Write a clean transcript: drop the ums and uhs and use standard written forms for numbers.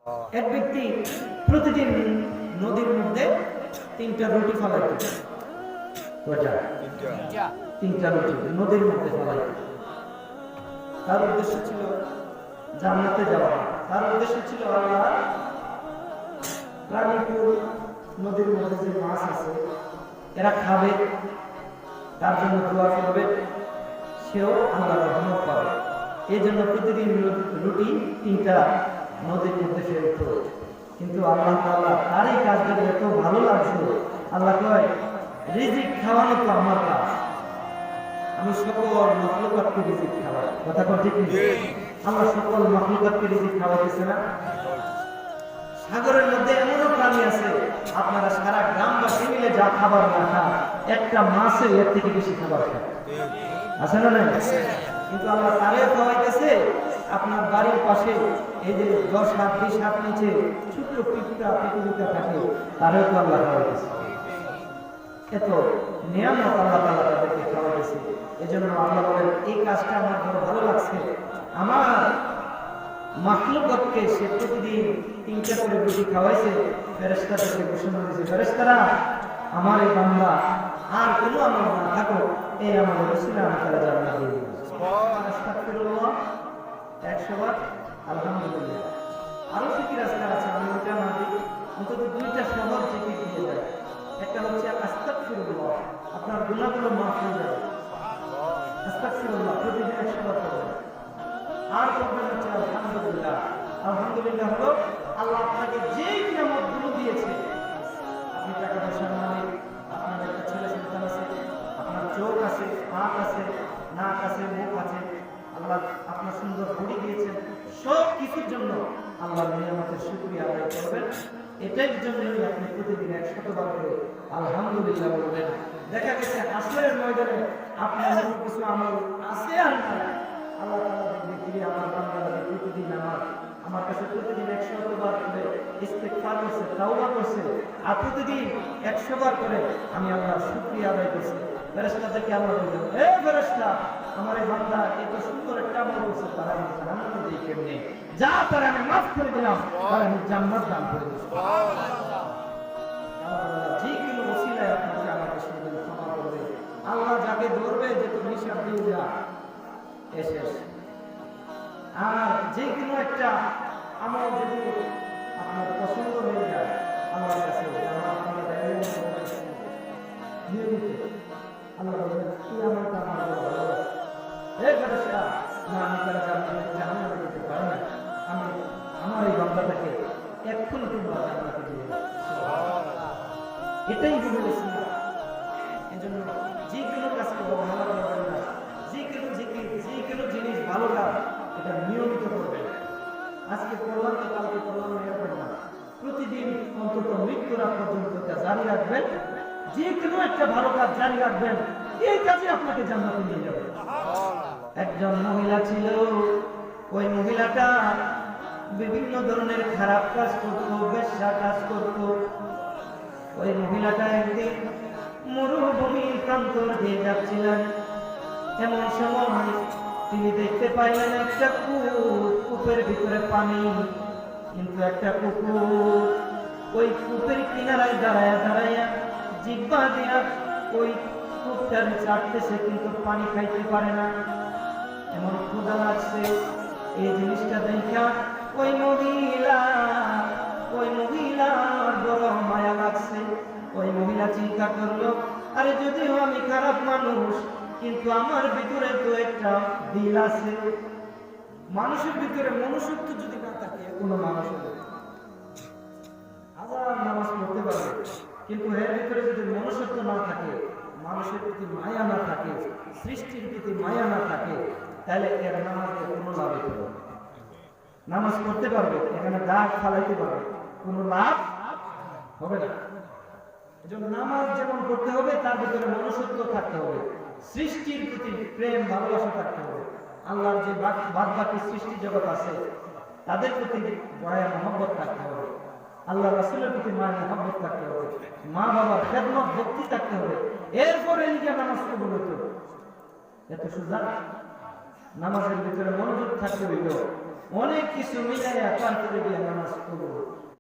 এক ব্যক্তি প্রতিদিন নদীর মধ্যে 3টা রুটি ফলাইত। তিনটা রুটি নদীর মধ্যে ফলাইত। তার উদ্দেশ্য ছিল জান্নাতে যাওয়া। তার উদ্দেশ্য ছিল আল্লাহ প্রাণীকুল নদীর মধ্যে যে মাছ আছে এরা খাবে, তার জন্য দোয়া করবে, সেও আল্লাহর রহমত পাবে। এই জন্য প্রতিদিন রুটি 3টা নদীর মধ্যে ফেরত। কিন্তু আল্লাহ তাআলা তার এই কাজটা এত ভালো লাগছে, আল্লাহ কয় রিজিক খাওয়ানো তো আমার কাজ, আমি সকল মাখলুকাতকে রিজিক খাওয়াই। কথা কোন ঠিক নেই? আল্লাহ সকল মাখলুকাতকে রিজিক খাওয়াইতেছে না? সাগরের মধ্যে এমনও প্রাণী আছে আপনারা সারা গ্রামবাসী মিলে যা খাবার না খান, একটা মাছের এর থেকে বেশি খাবার খায়, আছে না? নাই? কিন্তু আল্লাহ তারেও খাওয়াইতেছে। আপনার বাড়ির পাশে এই যে 10 হাত 20 হাত নিচে ছোট্ট পিঁপড়া থাকে, তারেও তো আল্লাহ খাওয়াইতেছে। এত নিয়ামত আল্লাহ তাআলা তাদেরকে খাওয়াইতেছে। এজন্য আল্লাহ বলেন এই কাজটা আমার বড় ভালো লাগছে। আমার মাখলুককে সে প্রতিদিন 3টা করে রুটি খাওয়াইছে। ফেরেশতাদেরকে ঘোষণা দিয়েছে, ফেরেশতারা আমার এই বান্দা আর কোনো আমল না থাকো, এই আমলের উসিলা আমি তারা জান্নাত দিয়ে দিই। আস্তাগফিরুল্লাহ 100 বার, আলহামদুলিল্লাহ। আরো জিকির আজকার আছে, আমি ওটা না দিই, অন্তত 2টা সহজ জিকির দিয়ে যায়। একটা হচ্ছে আস্তাগফিরুল্লাহ, আপনার গুনাহগুলো মাফ হয়ে যাবে। আস্তাগফিরুল্লাহ প্রতিদিন 100 বার করবেন। আর করবেন হচ্ছে আলহামদুলিল্লাহ। আলহামদুলিল্লাহ হলো আল্লাহ আপনাকে যেই নিয়ামতগুলো দিয়েছে, আপনি টাকা পয়সার মালিক, আপনার একটা ছেলে সন্তান আছে, আপনার চোখ আছে, হাত আছে, নাক আছে, মুখ আছে, আল্লাহ আপনার সুন্দর বডি দিয়েছেন, সব কিছুর জন্য আল্লাহর নিয়ামতের শুকরিয়া আদায় করবেন। এটার জন্যই আপনি প্রতিদিন 100 বার করে আলহামদুলিল্লাহ বলবেন। দেখা গেছে হাসরের ময়দানে আপনার কিছু আমল আছে আর না, আল্লাহ তাআলা দেখবে আমার বান্দারা প্রতিদিন আমার কাছে প্রতিদিন 100 বার করে ইস্তিগফার করছে, তাওবা করছে, আর প্রতিদিন 100 বার করে আমি আল্লাহর শুকরিয়া আদায় করছি। ফেরেশতাদেরকে আল্লাহ বললেন, এ ফেরেশতা, আমার এই বান্দা এত সুন্দর একটা আমল করছে, তারা আমি জান্নাতে যাই কেমনে? যা তারা আমি মাফ করে দিলাম, তারা আমি জান্নাত দান করে দিলাম। যে কোনো ওসিলায় আপনাকে আমাকে শুনবেন, ক্ষমা করবে। আল্লাহ যাকে ধরবে যে তুমি হিসাব দিয়ে যা, শেষ। আর যে কোনো একটা আমল যদি আপনার পছন্দ হয়ে যায় আল্লাহর কাছে, আল্লাহ বলবেন কি আমলটা আমার ভালো লাগছে, এই ফেরেশতা না আমি তারা জান্নাতে যেতে পারি না, আমি আমার এই বান্দাটাকে এক্ষুনি তোমরা জান্নাতে দিয়ে দাও। এটাই বলেছি। এজন্য যে কোনো কাজ করবো ভালো করবেন না, যে কোনো জিকির, যে কোনো জিনিস ভালো কাজ এটা নিয়মিত করবেন। আজকে করলাম তো কালকে করলাম এরকম না, প্রতিদিন অন্তত মৃত্যুর আগ পর্যন্ত এটা জারি রাখবেন। যে কোনো একটা ভালো কাজ জারি রাখবেন, এই কাজে আপনাকে জান্নাতে নিয়ে যাবে। একজন মহিলা ছিল, ওই মহিলাটা বিভিন্ন ধরনের খারাপ কাজ করত, বেশ্যা কাজ করত। ওই মহিলাটা একদিন মরুভূমির প্রান্তর দিয়ে যাচ্ছিলেন। এমন সময় তিনি দেখতে পাইলেন একটা কূপের ভিতরে পানি, কিন্তু একটা কুকুর ওই কূপের কিনারায় দাঁড়ায় জিহ্বা দিয়া ওই কূপটার চাটতেছে, কিন্তু পানি খাইতে পারে না, এমন ক্ষুধা লাগছে। এই জিনিসটা দেখা ওই মহিলার বড় মায়া লাগছে। ওই মহিলা চিন্তা করলো, আরে যদিও আমি খারাপ মানুষ, কিন্তু আমার ভিতরে তো একটা দিল আছে। মানুষের ভিতরে মনুষ্যত্ব যদি না থাকে, কোনো মানুষ হাজার নামাজ পড়তে পারবে, কিন্তু এর ভিতরে যদি মনুষ্যত্ব না থাকে, মানুষের প্রতি মায়া না থাকে, সৃষ্টির প্রতি মায়া না থাকে, তাহলে এর নামাজের কোনো লাভ হবে না। নামাজ পড়তে পারবে, এখানে দাগ ফালাইতে পারবে, কোনো লাভ হবে না। এজন্য নামাজ যেমন পড়তে হবে, তার ভিতরে মনুষ্যত্ব থাকতে হবে, সৃষ্টির প্রতি প্রেম ভালোবাসা থাকতে হবে। আল্লাহর যে বাদ বাকি সৃষ্টি জগৎ আছে তাদের প্রতি মায়া মহব্বত থাকতে হবে, আল্লাহ রাসূলের প্রতি মায়া মহব্বত থাকতে হবে, মা বাবার খেদমত ভক্তি থাকতে হবে। এরপরে নিজে নামাজ কবুল হতো। এত সোজা? নামাজের ভিতরে মনোযোগ থাকতে হইল, অনেক কিছু মিলাইয়া তারপরে গিয়ে নামাজ